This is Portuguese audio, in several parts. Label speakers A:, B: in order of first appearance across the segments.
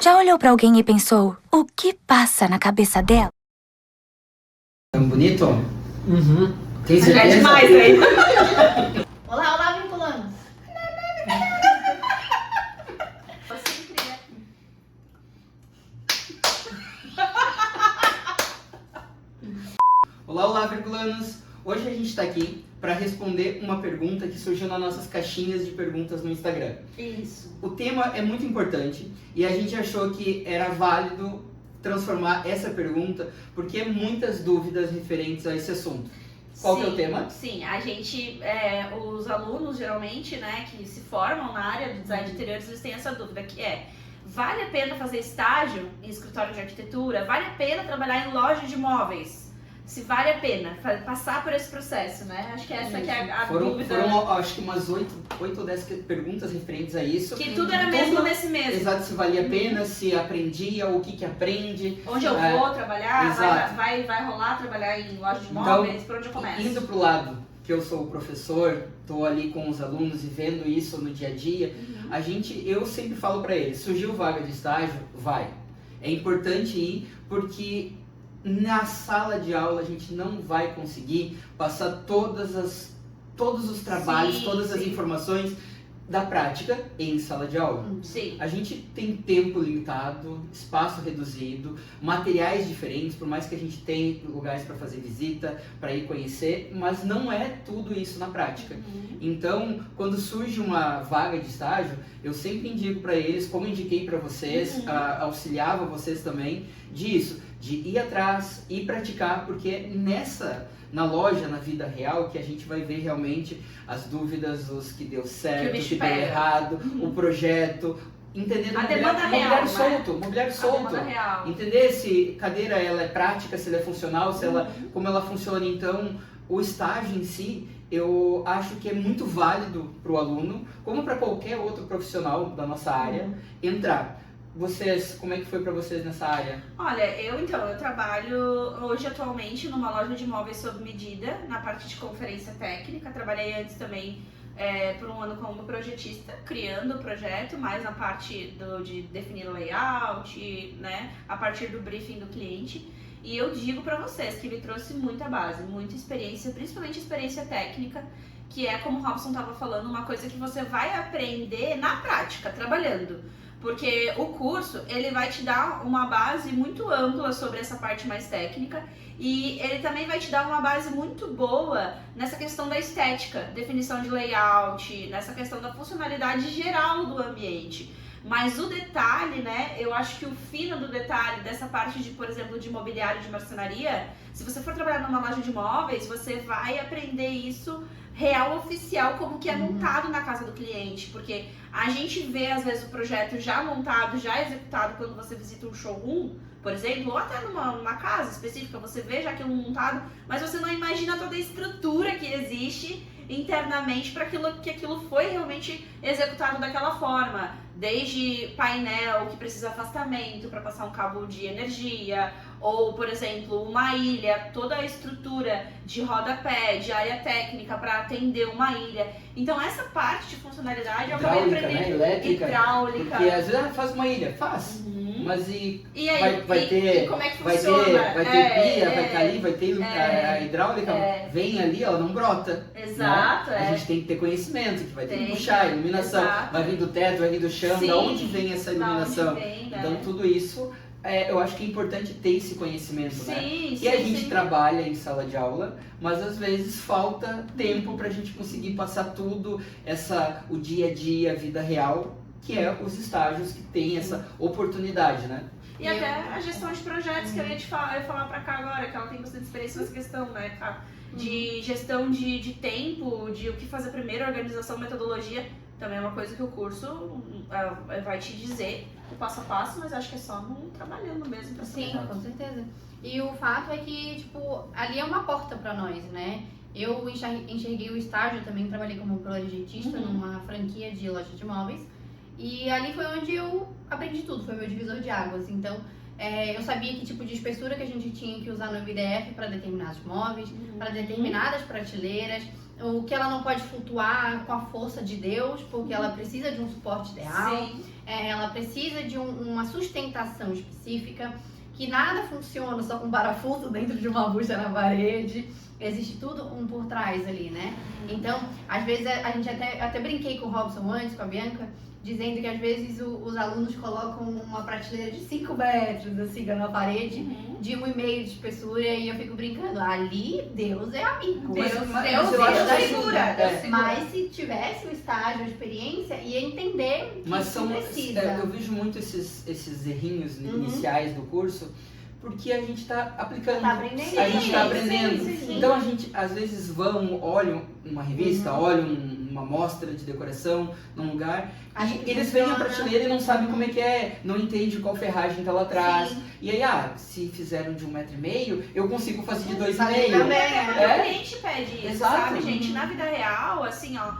A: Já olhou pra alguém e pensou, o que passa na cabeça dela?
B: Tão bonito?
C: Uhum.
B: Tem
D: Já é
B: certeza?
D: demais aí. Olá, olá, vinculanos. Você cria.
B: Olá, olá, virgulanos! Hoje a gente está aqui para responder uma pergunta que surgiu nas nossas caixinhas de perguntas no Instagram.
D: Isso.
B: O tema é muito importante e a gente achou que era válido transformar essa pergunta porque muitas dúvidas referentes a esse assunto. Qual que é o tema?
D: Sim, a gente, os alunos geralmente, né, que se formam na área do design de interiores, eles têm essa dúvida que é: vale a pena fazer estágio em escritório de arquitetura? Vale a pena trabalhar em loja de imóveis? Se vale a pena passar por esse processo, né? Acho que essa que é a dúvida.
B: Foram, acho que umas 8 ou 10 perguntas referentes a isso.
D: Que tudo era mesmo nesse mesmo.
B: Exato, se valia a pena, se aprendia, o que aprende.
D: Onde eu vou trabalhar,
B: exato.
D: vai rolar trabalhar em loja de imóveis,
B: então,
D: por onde eu começo?
B: Indo pro lado que eu sou o professor, tô ali com os alunos e vendo isso no dia a dia, eu sempre falo para eles, surgiu vaga de estágio, vai. É importante ir porque na sala de aula a gente não vai conseguir passar todos os trabalhos, todas as informações da prática em sala de aula.
D: Sim.
B: A gente tem tempo limitado, espaço reduzido, materiais diferentes, por mais que a gente tenha lugares para fazer visita, para ir conhecer, mas não é tudo isso na prática. Então, quando surge uma vaga de estágio, eu sempre indico para eles, como indiquei para vocês, auxiliava vocês também, de ir atrás e praticar, porque na loja, na vida real, que a gente vai ver realmente as dúvidas, os que deu certo, o que deu errado, o projeto, entender
D: a demanda real,
B: mobiliário solto, entender se cadeira ela é prática, se ela é funcional, se ela, como ela funciona. Então, o estágio em si, eu acho que é muito válido para o aluno, como para qualquer outro profissional da nossa área, entrar. Vocês, como é que foi para vocês nessa área?
D: Olha, eu trabalho hoje atualmente numa loja de imóveis sob medida, na parte de conferência técnica. Trabalhei antes também por um ano como projetista, criando o projeto, mais na parte de definir o layout, né, a partir do briefing do cliente. E eu digo para vocês que me trouxe muita base, muita experiência, principalmente experiência técnica, que é, como o Robson estava falando, uma coisa que você vai aprender na prática, trabalhando. Porque o curso, ele vai te dar uma base muito ampla sobre essa parte mais técnica e ele também vai te dar uma base muito boa nessa questão da estética, definição de layout, nessa questão da funcionalidade geral do ambiente. Mas o detalhe, né, eu acho que o fino do detalhe dessa parte de, por exemplo, de mobiliário, de marcenaria, se você for trabalhar numa loja de imóveis, você vai aprender isso real, oficial, como que é montado na casa do cliente, porque a gente vê às vezes o projeto já montado, já executado quando você visita um showroom, por exemplo, ou até numa casa específica, você vê já aquilo montado, mas você não imagina toda a estrutura que existe internamente para que aquilo foi realmente executado daquela forma, desde painel que precisa afastamento para passar um cabo de energia, ou, por exemplo, uma ilha, toda a estrutura de rodapé, de área técnica para atender uma ilha. Então essa parte de funcionalidade eu acabei aprendendo.
B: Né? Elétrica,
D: hidráulica.
B: Porque às vezes faz uma ilha, faz. Mas
D: E aí,
B: vai ter,
D: como é que
B: vai
D: funciona?
B: ter pia, vai estar ali, vai ter a hidráulica, vem ali, ela não brota.
D: Exato,
B: né? A gente tem que ter conhecimento, que vai ter que puxar, iluminação, vai vir do teto, vai vir do chão, da onde vem essa iluminação? Então tudo isso, eu acho que é importante ter esse conhecimento, né? E a gente trabalha em sala de aula, mas às vezes falta tempo pra gente conseguir passar tudo, o dia a dia, a vida real, que é os estágios que tem essa oportunidade, né?
D: E até a gestão de projetos, que eu ia falar pra cá agora, que ela tem bastante experiência nessa questão, né, tá? De gestão de tempo, de o que fazer primeiro, organização, metodologia, também é uma coisa que o curso vai te dizer, o passo a passo, mas acho que é só não trabalhando mesmo pra
E: Sim,
D: saber.
E: com certeza. E o fato é que, tipo, ali é uma porta pra nós, né? Eu enxerguei o estágio, também trabalhei como projetista numa franquia de loja de imóveis. E ali foi onde eu aprendi tudo, foi meu divisor de águas. Então, eu sabia que tipo de espessura que a gente tinha que usar no MDF para determinados móveis, para determinadas prateleiras, o que ela não pode flutuar com a força de Deus, porque ela precisa de um suporte ideal,
D: Sim.
E: ela precisa de uma sustentação específica, que nada funciona só com parafuso dentro de uma bucha na parede. Existe tudo um por trás ali, né? Então, às vezes, a gente até brinquei com o Robson antes, com a Bianca, dizendo que às vezes os alunos colocam uma prateleira de 5 metros, assim, na parede, de 1,5 de espessura, e eu fico brincando, ali Deus é amigo.
D: Deus
B: eu
D: Deus
B: acho que
D: segura.
B: assim,
E: Mas se tivesse o estágio, a experiência, ia entender que
B: Mas
E: isso
B: são,
E: precisa.
B: eu vejo muito esses errinhos iniciais do curso, porque a gente está aplicando,
E: Tá aprendendo.
B: a gente está
D: Sim,
B: aprendendo.
D: sim.
B: Então a gente às vezes olham uma revista, olham uma mostra de decoração num lugar,
E: Acho
B: e
E: que
B: eles veem a
E: funciona.
B: prateleira e não sabem como é que é, não entendem qual ferragem tá lá atrás.
E: Sim.
B: E aí, se fizeram de 1,5 metro, eu consigo fazer de 2,5.
E: Também,
D: O cliente pede isso,
B: Exato.
D: sabe, gente? Na vida real, assim, ó,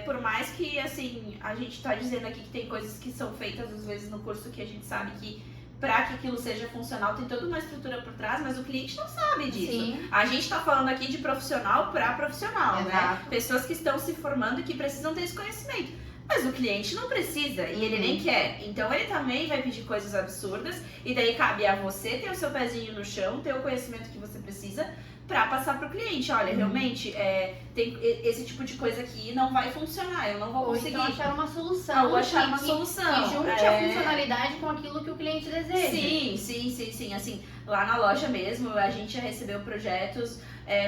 D: por mais que, assim, a gente tá dizendo aqui que tem coisas que são feitas, às vezes, no curso que a gente sabe que para que aquilo seja funcional tem toda uma estrutura por trás, mas o cliente não sabe disso.
E: Sim.
D: A gente tá falando aqui de profissional para profissional, né?
E: Exato.
D: Pessoas que estão se formando e que precisam ter esse conhecimento. Mas o cliente não precisa e ele nem quer. Então ele também vai pedir coisas absurdas e daí cabe a você ter o seu pezinho no chão, ter o conhecimento que você precisa para passar pro cliente. Olha, realmente tem esse tipo de coisa aqui não vai funcionar, eu não vou
E: Ou
D: conseguir.
E: então achar uma solução.
D: Ou achar uma
E: que
D: solução.
E: junte a funcionalidade com aquilo que o cliente deseja.
D: Sim. Assim, lá na loja mesmo, a gente já recebeu projetos,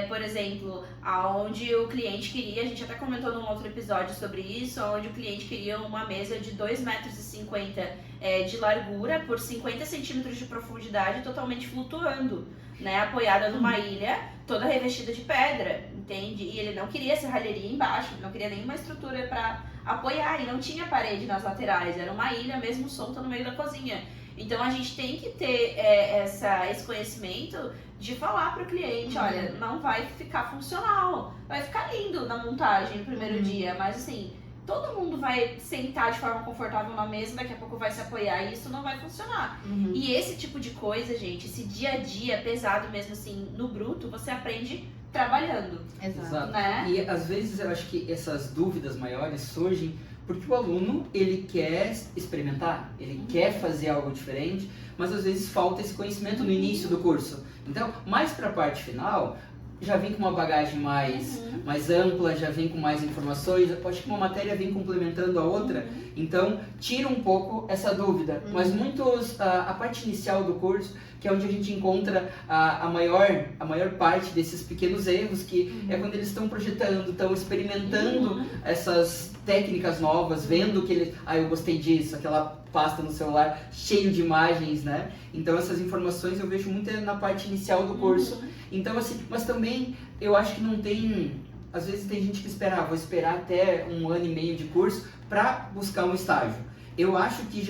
D: por exemplo, aonde o cliente queria, a gente até comentou num outro episódio sobre isso, onde o cliente queria uma mesa de 2,50 metros de largura por 50 centímetros de profundidade, totalmente flutuando, né? Apoiada numa ilha, toda revestida de pedra, entende? E ele não queria serralheria embaixo, não queria nenhuma estrutura para apoiar, e não tinha parede nas laterais, era uma ilha mesmo solta no meio da cozinha. Então a gente tem que ter esse conhecimento de falar para o cliente, olha, não vai ficar funcional, vai ficar lindo na montagem no primeiro dia, mas assim, todo mundo vai sentar de forma confortável na mesa, daqui a pouco vai se apoiar e isso não vai funcionar. E esse tipo de coisa, gente, esse dia a dia pesado mesmo assim, no bruto, você aprende trabalhando,
E: Exato.
D: né?
B: E às vezes eu acho que essas dúvidas maiores surgem porque o aluno, ele quer experimentar, ele quer fazer algo diferente, mas às vezes falta esse conhecimento no início do curso. Então, mais para a parte final, já vem com uma bagagem mais ampla, já vem com mais informações, eu acho que uma matéria vem complementando a outra, então tira um pouco essa dúvida. Mas a parte inicial do curso, que é onde a gente encontra a maior parte desses pequenos erros, que é quando eles estão projetando, estão experimentando essas técnicas novas, vendo que eu gostei disso, aquela pasta no celular cheio de imagens, né? Então essas informações eu vejo muito na parte inicial do curso. Então assim, mas também eu acho que não tem, às vezes tem gente que vou esperar até 1 ano e meio de curso para buscar um estágio. Eu acho que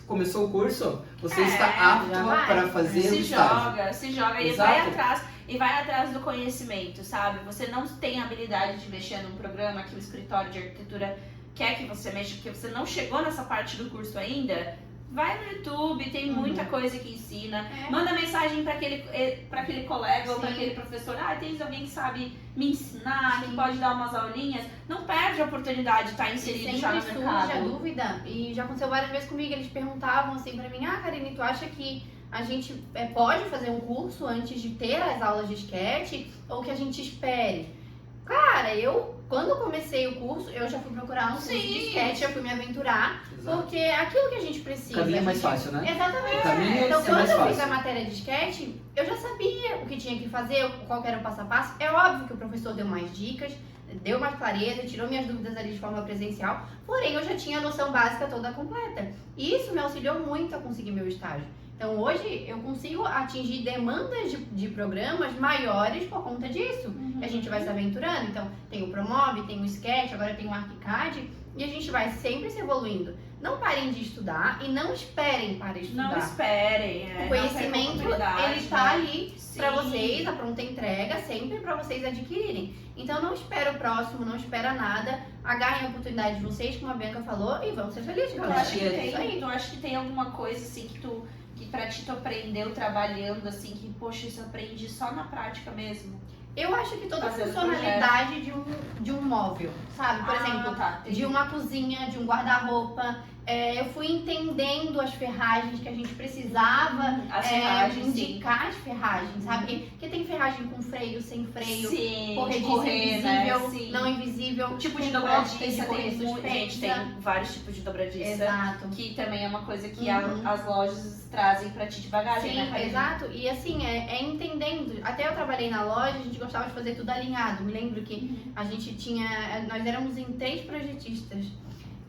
B: começou o curso, você está apto para fazer o estágio.
D: Se joga e vai atrás do conhecimento, sabe? Você não tem a habilidade de mexer num programa que o escritório de arquitetura quer que você mexa, porque você não chegou nessa parte do curso ainda. Vai no YouTube, tem muita coisa que ensina. Manda mensagem para aquele colega ou para aquele professor. Tem alguém que sabe me ensinar, que pode dar umas aulinhas. Não perde a oportunidade de estar inserido já no
E: Sempre
D: mercado.
E: surge a dúvida, e já aconteceu várias vezes comigo, eles perguntavam assim pra mim, Karine, tu acha que a gente pode fazer um curso antes de ter as aulas de sketch ou que a gente espere? Cara, quando comecei o curso, eu já fui procurar um curso de sketch, já fui me aventurar, porque é aquilo que a gente precisa.
B: O caminho é mais fácil, né?
E: Exatamente.
B: O caminho
E: Então,
B: é
E: quando
B: mais
E: eu
B: fácil.
E: fiz a matéria de sketch, eu já sabia o que tinha que fazer, qual que era o passo a passo. É óbvio que o professor deu mais dicas, deu mais clareza, tirou minhas dúvidas ali de forma presencial, porém eu já tinha a noção básica toda completa. E isso me auxiliou muito a conseguir meu estágio. Então hoje eu consigo atingir demandas de programas maiores por conta disso. A gente vai se aventurando, então tem o Promove, tem o Sketch, agora tem o ArchiCAD, e a gente vai sempre se evoluindo. não parem de estudar e não esperem para estudar.
D: Não esperem.
E: O conhecimento, ele está ali para
D: Sim.
E: vocês, a pronta entrega, sempre para vocês adquirirem. Então não espera o próximo, não espera nada, agarrem a oportunidade de vocês, como a Bianca falou, e vão ser felizes,
D: Tu
E: galera.
D: acha que
E: É isso aí.
D: tem, tu acha que tem alguma coisa assim que pra ti tu aprendeu trabalhando assim, que poxa, isso eu aprendi só na prática mesmo?
E: Eu acho que toda a
D: Fazendo
E: funcionalidade de um móvel, sabe? Por exemplo,
D: tá,
E: de uma cozinha, de um guarda-roupa. Eu fui entendendo as ferragens que a gente precisava
D: As ferragens, sim.
E: indicar as ferragens, sabe? Porque tem ferragem com freio, sem freio,
D: Sim,
E: corrediça
D: correr,
E: invisível,
D: né? Sim.
E: não invisível,
D: O tipo de
E: com portas
D: dobradiça
E: de correr
D: tem muito,
E: suspensa.
D: gente, tem vários tipos de dobradiça.
E: Exato.
D: Que também é uma coisa que
E: Uhum.
D: as lojas trazem pra ti de bagagem,
E: Sim,
D: né, Karine?
E: exato. E assim, é entendendo. Até eu trabalhei na loja, a gente gostava de fazer tudo alinhado. Me lembro que a gente tinha. Nós éramos em 3 projetistas.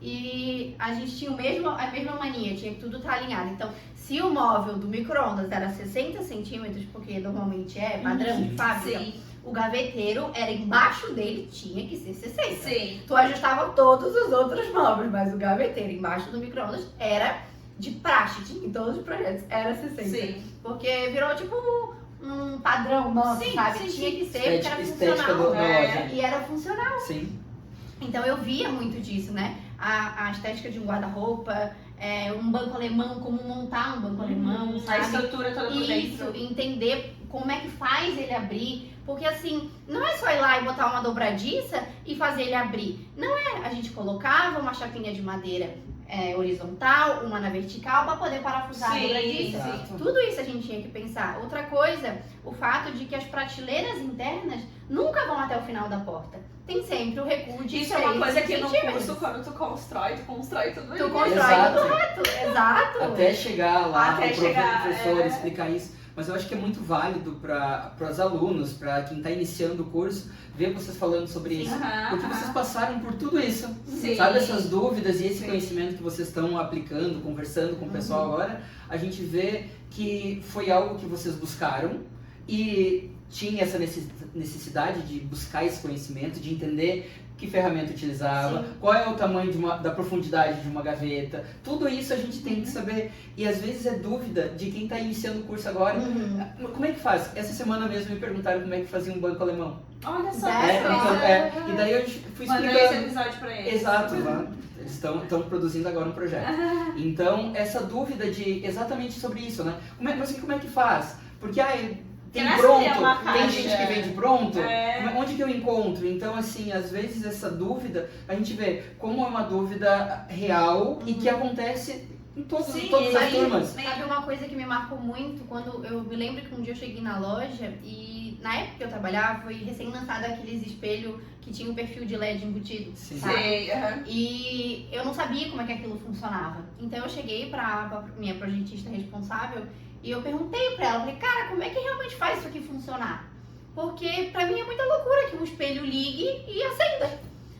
E: E a gente tinha a mesma mania, tinha que tudo estar alinhado. Então, se o móvel do micro-ondas era 60 centímetros, porque normalmente é padrão de fábrica,
D: Sim,
E: o gaveteiro era embaixo dele, tinha que ser 60.
D: sim.
E: Tu ajustava todos os outros móveis, mas o gaveteiro embaixo do micro-ondas era de praxe, tinha em todos os projetos, era 60.
D: Sim.
E: Porque virou tipo um padrão nosso,
D: Sim,
E: sabe?
D: sim,
E: Tinha
D: sim.
E: que ser, porque era
B: Estética
E: funcional.
B: da loja.
E: E era funcional.
B: Sim.
E: Então eu via muito disso, né? A estética de um guarda-roupa, um banco alemão, como montar um banco alemão,
D: A
E: sabe?
D: estrutura toda por
E: Isso,
D: dentro.
E: entender como é que faz ele abrir. Porque assim, não é só ir lá e botar uma dobradiça e fazer ele abrir. Não é, a gente colocava uma chapinha de madeira horizontal, uma na vertical, para poder parafusar a
D: Sim,
E: dobradiça.
B: exato.
E: Tudo isso a gente tinha que pensar. Outra coisa, o fato de que as prateleiras internas nunca vão até o final da porta. Tem sempre o recuo de
D: Isso é uma
E: 6
D: coisa que no
E: centímetros.
D: curso, quando tu constrói tudo
E: Tu
D: ali.
E: constrói
B: Exato.
E: tudo reto, exato.
B: Até chegar lá,
D: Até
B: o
D: chegar,
B: professor
D: é.
B: explicar isso. Mas eu acho que é muito válido para os alunos, para quem está iniciando o curso, ver vocês falando sobre isso.
D: Aham,
B: Porque
D: aham.
B: vocês passaram por tudo isso.
D: Sim.
B: Sabe, essas dúvidas e esse
D: Sim.
B: conhecimento que vocês estão aplicando, conversando com o pessoal agora, a gente vê que foi algo que vocês buscaram e tinha essa necessidade de buscar esse conhecimento, de entender que ferramenta utilizava, qual é o tamanho da profundidade de uma gaveta. Tudo isso a gente tem que saber. E às vezes é dúvida de quem está iniciando o curso agora. Como é que faz? Essa semana mesmo me perguntaram como é que fazia um banco alemão.
D: Olha só.
B: E daí eu fui
D: Mandei esse
B: explicando.
D: episódio pra eles.
B: Exato, lá. Eles estão produzindo agora um projeto. Então, essa dúvida de exatamente sobre isso, né? Mas como é que faz? Porque tem
D: Será que
B: pronto,
D: é uma
B: tem
D: caixa?
B: gente que vende pronto,
D: É.
B: onde que eu encontro? Então, assim, às vezes essa dúvida, a gente vê como é uma dúvida real e que acontece em todas as turmas.
E: Sabe uma coisa que me marcou muito? Quando eu me lembro que um dia eu cheguei na loja e na época que eu trabalhava foi recém-lançado aqueles espelhos que tinha um perfil de LED embutido,
B: Sim.
E: sabe?
D: Sei, aham.
E: E eu não sabia como é que aquilo funcionava. Então eu cheguei pra minha projetista responsável e eu perguntei pra ela, falei, cara, como é que realmente faz isso aqui funcionar? Porque pra mim é muita loucura que um espelho ligue e acenda,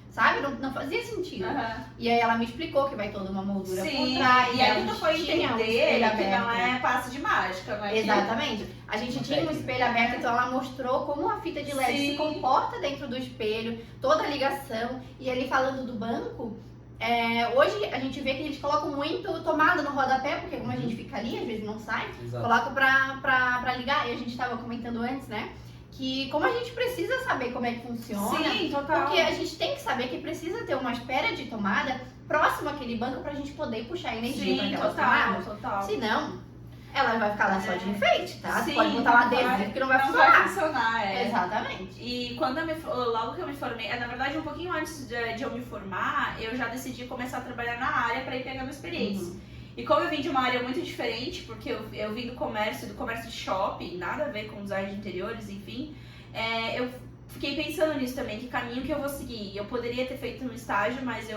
E: sabe? Não fazia sentido.
D: Aham.
E: E aí ela me explicou que vai toda uma moldura por
D: Sim,
E: trás.
D: e aí
E: a
D: tu
E: gente
D: foi
E: tinha um
D: entender
E: espelho
D: que não
E: aberto.
D: é passe de mágica, não é? que-
E: Exatamente. A gente tinha um espelho aberto, então ela mostrou como a fita de LED
D: Sim.
E: se comporta dentro do espelho, toda a ligação. E ali falando do banco, hoje a gente vê que eles colocam muito tomada no rodapé, porque como a gente fica ali, às vezes não sai,
B: Exato.
E: coloca pra ligar. E a gente estava comentando antes, né? Que como a gente precisa saber como é que funciona,
D: Sim, total.
E: porque a gente tem que saber que precisa ter uma espera de tomada próximo àquele banco pra gente poder puxar energia para
D: Sim,
E: aquelas
D: total,
E: tomadas.
D: total.
E: Senão, ela vai ficar lá só de enfeite, tá?
D: Sim,
E: Você pode botar lá adesivo que não vai funcionar.
D: funcionar,
E: Exatamente.
D: E quando logo que eu me formei, na verdade um pouquinho antes de eu me formar, eu já decidi começar a trabalhar na área para ir pegando experiência. E como eu vim de uma área muito diferente, porque eu vim do comércio de shopping, nada a ver com design de interiores, enfim, eu fiquei pensando nisso também, que caminho que eu vou seguir. Eu poderia ter feito um estágio, mas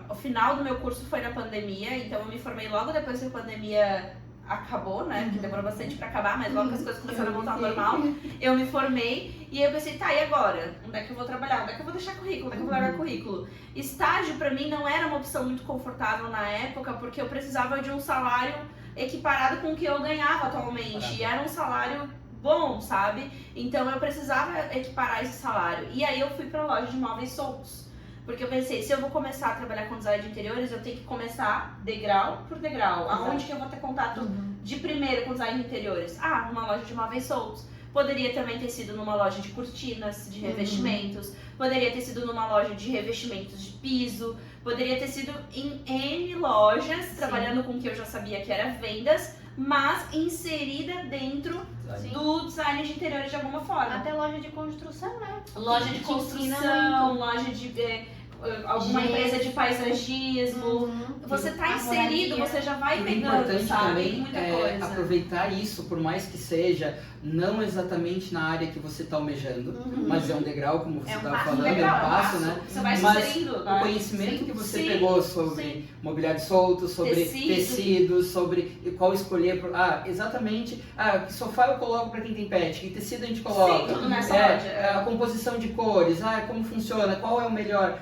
D: o final do meu curso foi na pandemia, então eu me formei logo depois que a pandemia acabou, né? Que demorou bastante pra acabar, mas logo que as coisas começaram a voltar ao normal, eu me formei e eu pensei, tá, e agora? Onde é que eu vou trabalhar? Onde é que eu vou deixar currículo? Onde é que eu vou largar currículo? Estágio pra mim não era uma opção muito confortável na época, porque eu precisava de um salário equiparado com o que eu ganhava atualmente. E era um salário bom, sabe? Então eu precisava equiparar esse salário. E aí eu fui pra loja de móveis soltos. Porque eu pensei, se eu vou começar a trabalhar com design de interiores, eu tenho que começar degrau por degrau. Aonde que eu vou ter contato de primeiro com design de interiores? Ah, numa loja de móveis soltos. Poderia também ter sido numa loja de cortinas, de revestimentos. Poderia ter sido numa loja de revestimentos de piso. Poderia ter sido em N lojas, trabalhando com o que eu já sabia que era vendas, mas inserida dentro do design de interiores de alguma forma.
E: Até loja de construção, né?
D: Loja de construção, loja de alguma empresa de paisagismo. Você tá inserido, você já vai
B: O
D: pegando,
B: importante
D: sabe?
B: também
D: Muita
B: é
D: coisa.
B: aproveitar isso, por mais que seja não exatamente na área que você está almejando, mas é um degrau, como você
E: É um
B: estava
E: passo,
B: falando,
D: Legal,
B: é um passo, né?
D: Você vai se
B: Mas
D: inserindo.
B: o
D: né?
B: conhecimento
D: Sim,
B: que você
D: sim,
B: pegou sobre
D: sim.
B: mobiliário solto, sobre
D: Tecido.
B: tecidos, sobre qual escolher. Exatamente. Que sofá eu coloco para quem tem pet, que tecido a gente coloca.
D: Sim, tudo nessa loja.
B: A composição de cores, como funciona, qual é o melhor.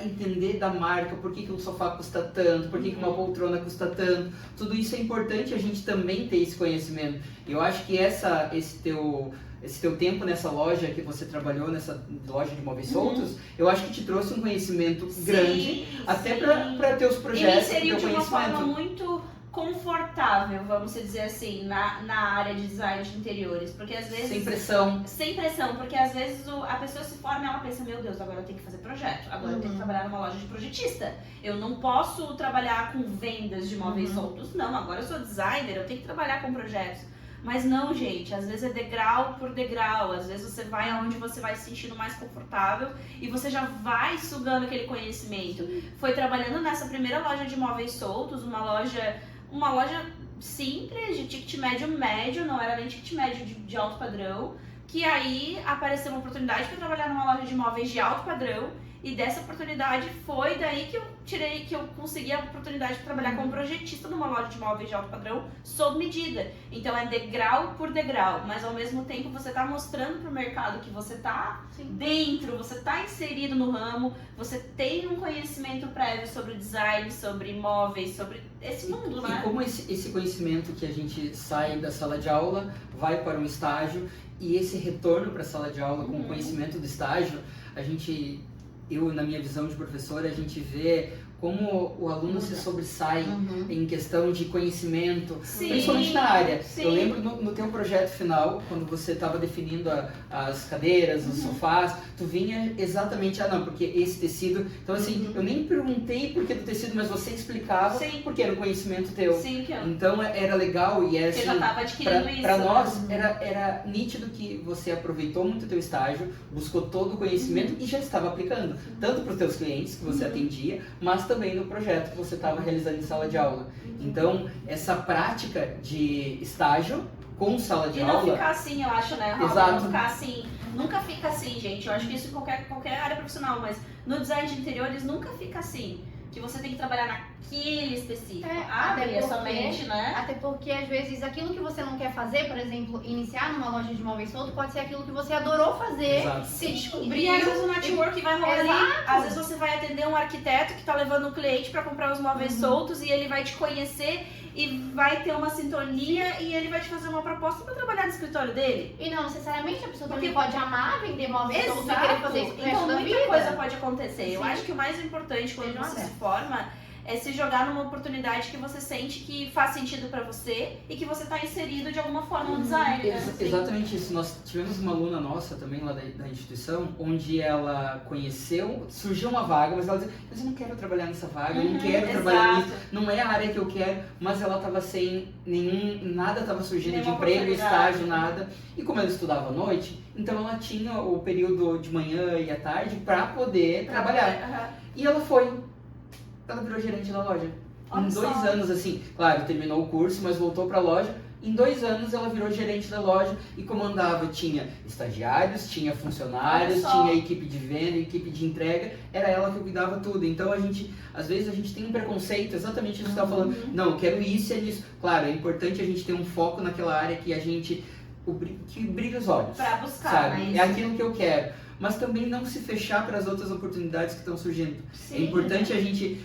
B: Entender da marca, por que um sofá custa tanto, por que uma poltrona custa tanto. Tudo isso é importante a gente também ter esse conhecimento. E eu acho que esse teu tempo nessa loja que você trabalhou, nessa loja de móveis soltos, eu acho que te trouxe um conhecimento grande, até para teus projetos,
D: E me inseriu
B: teu
D: de uma forma
B: conhecimento.
D: muito confortável, vamos dizer assim, na área de design de interiores. Porque às vezes...
B: Sem pressão.
D: Sem pressão, porque às vezes a pessoa se forma e ela pensa, meu Deus, agora eu tenho que fazer projeto, agora eu tenho que trabalhar numa loja de projetista. Eu não posso trabalhar com vendas de móveis soltos, não, agora eu sou designer, eu tenho que trabalhar com projetos. Mas não, gente, às vezes é degrau por degrau, às vezes você vai aonde você vai se sentindo mais confortável e você já vai sugando aquele conhecimento. Foi trabalhando nessa primeira loja de móveis soltos, uma loja simples, de ticket médio, não era nem ticket médio de alto padrão, que aí apareceu uma oportunidade para trabalhar numa loja de móveis de alto padrão, e dessa oportunidade foi daí que eu consegui a oportunidade de trabalhar como projetista numa loja de móveis de alto padrão sob medida. Então é degrau por degrau, mas ao mesmo tempo você está mostrando para o mercado que você está dentro, você está inserido no ramo, você tem um conhecimento prévio sobre design, sobre imóveis, sobre esse mundo, né?
B: E como esse conhecimento que a gente sai da sala de aula, vai para um estágio, e esse retorno para a sala de aula com o conhecimento do estágio, eu, na minha visão de professora, a gente vê como o aluno se sobressai em questão de conhecimento, principalmente na área.
D: Sim.
B: Eu lembro no teu projeto final, quando você estava definindo as cadeiras, os sofás, tu vinha exatamente, porque esse tecido... Então, assim, eu nem perguntei por que do tecido, mas você explicava porque era o conhecimento teu.
D: Sim, que eu...
B: Então, era legal e era
D: Porque
B: assim...
D: já estava adquirindo isso.
B: Para nós, era nítido que você aproveitou muito o teu estágio, buscou todo o conhecimento e já estava aplicando. Tanto para os teus clientes que você atendia, mas também no projeto que você estava realizando em sala de aula. Então, essa prática de estágio com sala de
D: e
B: aula...
D: não ficar assim, eu acho, né, Raul?
B: Exato.
D: Não ficar assim. Nunca fica assim, gente. Eu acho que isso em qualquer área profissional, mas no design de interiores nunca fica assim. Que você tem que trabalhar naquele específico. Abre a sua mente, né?
E: Até porque, às vezes, aquilo que você não quer fazer, por exemplo, iniciar numa loja de móveis solto, pode ser aquilo que você adorou fazer,
B: Exato.
E: se
D: E
E: descobrir.
D: às vezes o network vai rolar ali.
E: Exato.
D: Às vezes você vai atender um arquiteto que tá levando um cliente para comprar os móveis soltos e ele vai te conhecer e vai ter uma sintonia e ele vai te fazer uma proposta para trabalhar no escritório dele.
E: E não necessariamente a pessoa
D: Porque
E: também pode amar vender móveis soltos e querer fazer isso pro resto
D: Então
E: da
D: muita
E: vida.
D: coisa pode acontecer. Eu
E: Sim.
D: acho que o mais importante quando
E: Sejam
D: você se
E: abertos.
D: forma é se jogar numa oportunidade que você sente que faz sentido pra você e que você tá inserido de alguma forma no design, né? Assim.
B: Exatamente isso. Nós tivemos uma aluna nossa também lá da instituição, onde ela surgiu uma vaga, mas ela dizia, mas eu não quero trabalhar nessa vaga, eu não quero trabalhar nisso, não é a área que eu quero, mas ela estava sem nada estava surgindo de
D: Nenhuma
B: emprego,
D: oportunidade.
B: estágio, nada. E como ela estudava à noite, então ela tinha o período de manhã e à tarde para poder trabalhar. E ela virou gerente da loja.
D: Olha
B: Em 2
D: só.
B: anos, assim, claro, terminou o curso, mas voltou para a loja. Em 2 anos ela virou gerente da loja e comandava, tinha estagiários, tinha funcionários,
D: Olha só.
B: tinha equipe de venda, equipe de entrega, era ela que cuidava tudo. Então às vezes a gente tem um preconceito, exatamente isso que você estava falando, não, eu quero isso e é nisso. Claro, é importante a gente ter um foco naquela área que que brilha os olhos.
D: Pra buscar,
B: sabe?
D: né?
B: É aquilo que eu quero. Mas também não se fechar para as outras oportunidades que estão surgindo.
D: Sim.
B: É importante a gente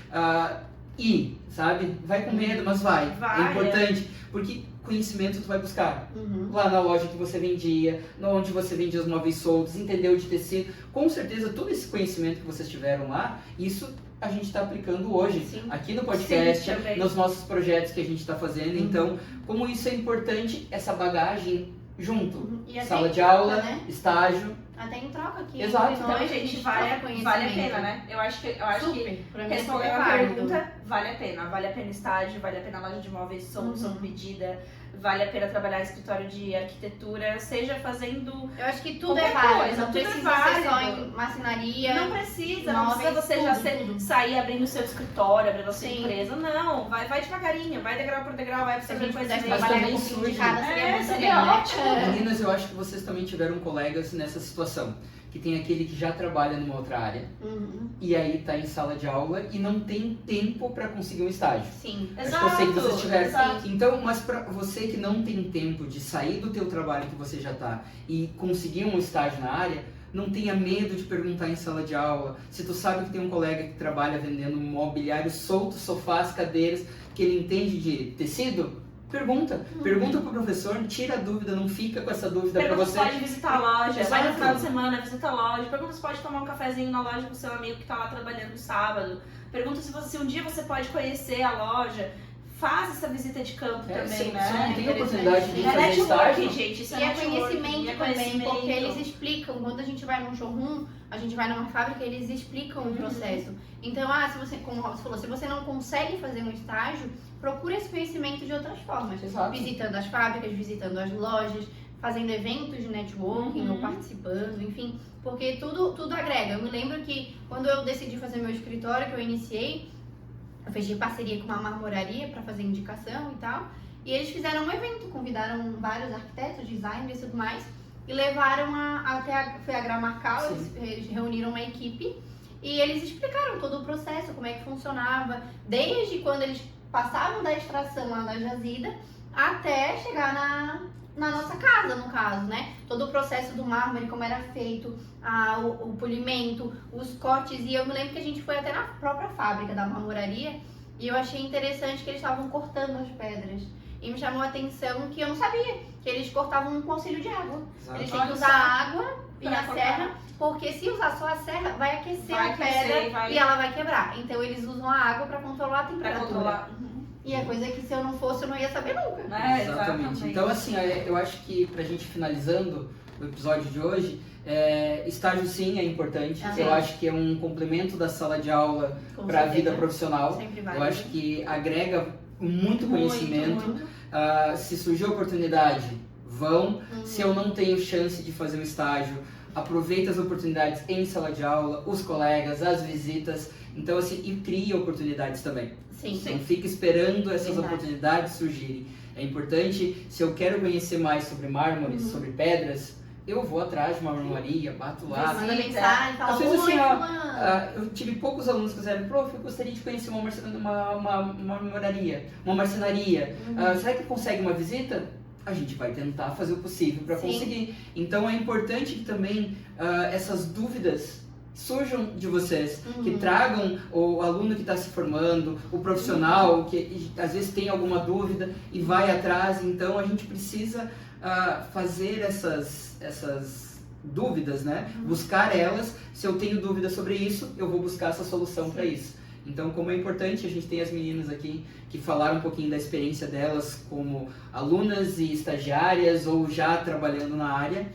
B: ir, sabe? Vai com medo, mas vai.
D: Vai,
B: É importante, porque conhecimento tu vai buscar. Lá na loja que você vendia, onde você vendia os móveis soltos, entendeu de tecido. Com certeza, todo esse conhecimento que vocês tiveram lá, isso a gente está aplicando hoje,
E: Sim.
B: aqui no podcast,
D: Sim, também.
B: nos nossos projetos que a gente está fazendo. Então, como isso é importante, essa bagagem junto.
E: E até
B: Sala
E: em
B: de
E: troca,
B: aula,
E: né?
B: estágio.
E: Até em troca aqui.
B: Exato.
E: entre
D: Então,
E: nós,
D: gente,
E: troca
D: vale a
E: conhecimento.
D: pena, né? Eu acho que
E: Super. Pra mim é
D: respondendo
E: super
D: a
E: válido.
D: pergunta, vale a pena. Vale a pena estágio, vale a pena loja de móveis sob medida, vale a pena trabalhar em escritório de arquitetura, seja fazendo...
E: Eu acho que tudo
D: Qualquer
E: é válido.
D: coisa,
E: Não
D: tudo é
E: precisa ser só
D: válido.
E: em marcenaria.
D: Não precisa
E: móveis,
D: você já
E: tudo.
D: sair abrindo o seu escritório, abrindo a sua
E: Sim.
D: empresa. Não, vai devagarinho, vai degrau por degrau, vai
E: Se a
D: absorvendo
E: gente pudesse
D: conhecimento.
E: trabalhar
B: também
E: um pouquinho de
B: surge.
E: cada, seria muito
D: seria
E: bem, né?
D: ótimo.
B: Meninas, eu acho que vocês também tiveram colegas nessa situação. Que tem aquele que já trabalha numa outra área e aí tá em sala de aula e não tem tempo para conseguir um estágio.
E: Sim.
B: Acho que eu sei que vocês tiveram.
D: exato.
B: Então, mas para você que não tem tempo de sair do teu trabalho que você já tá e conseguir um estágio na área, não tenha medo de perguntar em sala de aula. Se tu sabe que tem um colega que trabalha vendendo mobiliário solto, sofás, cadeiras, que ele entende de tecido, pergunta. Pergunta pro professor, tira a dúvida, não fica com essa dúvida para
D: Pergunta
B: você.
D: se pode visitar a loja, vai no
B: Exato.
D: final de semana, visita a loja. Pergunta se pode tomar um cafezinho na loja com seu amigo que tá lá trabalhando no sábado. Pergunta se um dia você pode conhecer a loja. Faz essa visita de campo também,
B: se
D: né?
B: você não tem
E: Interessante.
B: oportunidade de
D: É
B: fazer
D: networking,
B: estágio,
D: gente. Isso
E: E é
D: networking,
E: conhecimento
D: é
E: também,
D: conhecimento.
E: porque eles explicam, quando a gente vai num showroom, a gente vai numa fábrica, eles explicam o processo. Então, se você, como o Robson falou, se você não consegue fazer um estágio, procura esse conhecimento de outras formas.
B: Exato.
E: Visitando as fábricas, visitando as lojas, fazendo eventos de networking ou participando, enfim, porque tudo agrega. Eu me lembro que quando eu decidi fazer meu escritório, que eu iniciei, eu fiz parceria com uma marmoraria para fazer indicação e tal. E eles fizeram um evento, convidaram vários arquitetos, designers e tudo mais. E levaram foi a Gramarcal, eles reuniram uma equipe. E eles explicaram todo o processo, como é que funcionava. Desde quando eles passavam da extração lá da jazida, até chegar na nossa casa, no caso, né? Todo o processo do mármore, como era feito, o polimento, os cortes. E eu me lembro que a gente foi até na própria fábrica da marmoraria e eu achei interessante que eles estavam cortando as pedras. E me chamou a atenção que eu não sabia, que eles cortavam com auxílio de água.
B: Exato.
E: Eles têm que usar a água e
D: Pra
E: a
D: cortar.
E: serra, porque se usar só a serra, vai aquecer
D: Vai
E: a
D: aquecer,
E: pedra
D: vai-
E: e ela vai quebrar. Então eles usam a água para controlar a
D: Pra
E: temperatura.
D: controlar.
E: E é coisa que se eu não fosse, eu não ia saber nunca.
B: Exatamente. Então, assim, eu acho que pra gente finalizando o episódio de hoje, estágio sim é importante.
E: Aham.
B: Eu acho que é um complemento da sala de aula
E: Com
B: para a
E: certeza.
B: vida profissional.
E: Sempre
B: Eu
E: válido.
B: acho que agrega muito conhecimento.
E: Muito.
B: Se surgir oportunidade, vão.
E: Uhum.
B: Se eu não tenho chance de fazer um estágio, aproveita as oportunidades em sala de aula, os colegas, as visitas. Então, assim, e cria oportunidades também.
E: Sim.
B: Não fica esperando essas
E: Verdade.
B: oportunidades surgirem. É importante, se eu quero conhecer mais sobre mármores, sobre pedras, eu vou atrás de uma marmoraria, bato lá.
E: Manda mensagem, fala,
B: Às vezes,
E: oi,
B: assim, ó,
E: fulano.
B: eu tive poucos alunos que disseram, prof, eu gostaria de conhecer uma marmoraria, uma marcenaria. Será que consegue uma visita? A gente vai tentar fazer o possível para
E: Sim.
B: conseguir. Então é importante que também essas dúvidas surjam de vocês, que tragam o aluno que está se formando, o profissional que às vezes tem alguma dúvida e vai atrás. Então a gente precisa fazer essas dúvidas, né? Buscar elas. Se eu tenho dúvida sobre isso, eu vou buscar essa solução para isso. Então, como é importante, a gente tem as meninas aqui que falaram um pouquinho da experiência delas como alunas e estagiárias ou já trabalhando na área.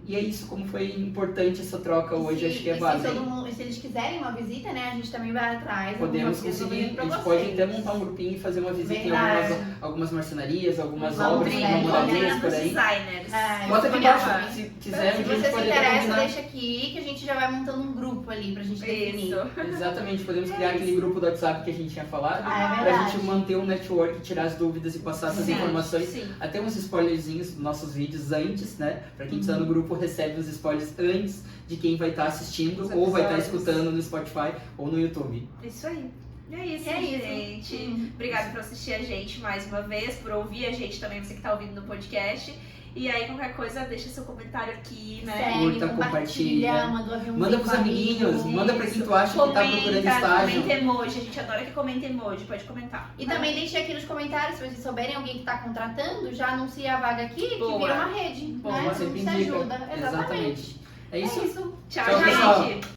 B: E é isso, como foi importante essa troca hoje, acho que é base.
E: E se eles quiserem uma visita, né, a gente também vai atrás.
B: Podemos conseguir, a gente pode até montar um grupinho e fazer uma visita
E: Verdade.
B: em algumas marcenarias, algumas
E: Vamos
B: obras,
E: ver,
B: namoradias por aí.
D: Designers.
B: Bota aqui embaixo, se quiser,
E: Se
B: a gente
E: você se
B: pode
E: interessa,
B: combinar.
E: deixa aqui que a gente já vai montando um grupo ali pra gente definir.
D: Isso.
B: Exatamente, podemos criar aquele grupo do WhatsApp que a gente tinha falado,
E: É
B: pra
E: verdade.
B: gente manter um network, tirar as dúvidas e passar essas
E: Sim,
B: informações.
D: Sim.
B: Até uns spoilerzinhos dos nossos vídeos antes, né? Pra quem está no grupo recebe os spoilers antes de quem vai estar assistindo
D: Os
B: ou vai estar
D: episódios.
B: escutando no Spotify ou no YouTube.
D: Isso aí. É isso,
E: É isso.
D: gente. Obrigada por assistir a gente mais uma vez, por ouvir a gente também, você que tá ouvindo no podcast. E aí, qualquer coisa, deixa seu comentário aqui, né?
E: Segue,
B: Curta,
E: compartilha,
B: compartilha.
E: manda um aviãozinho
B: Manda pros
E: pro
B: amiguinhos,
E: amigo.
B: manda pra quem tu acha que tá procurando estágio.
D: Comenta emoji. A gente adora que comenta emoji. Pode comentar.
E: E também deixe aqui nos comentários, se vocês souberem alguém que tá contratando, já anuncia a vaga aqui, que
D: Boa.
E: vira uma rede,
B: Boa,
E: né?
B: sempre
E: Isso
B: indica.
E: ajuda. Exatamente.
B: É isso.
D: Tchau,
B: Tchau, pessoal.
D: gente.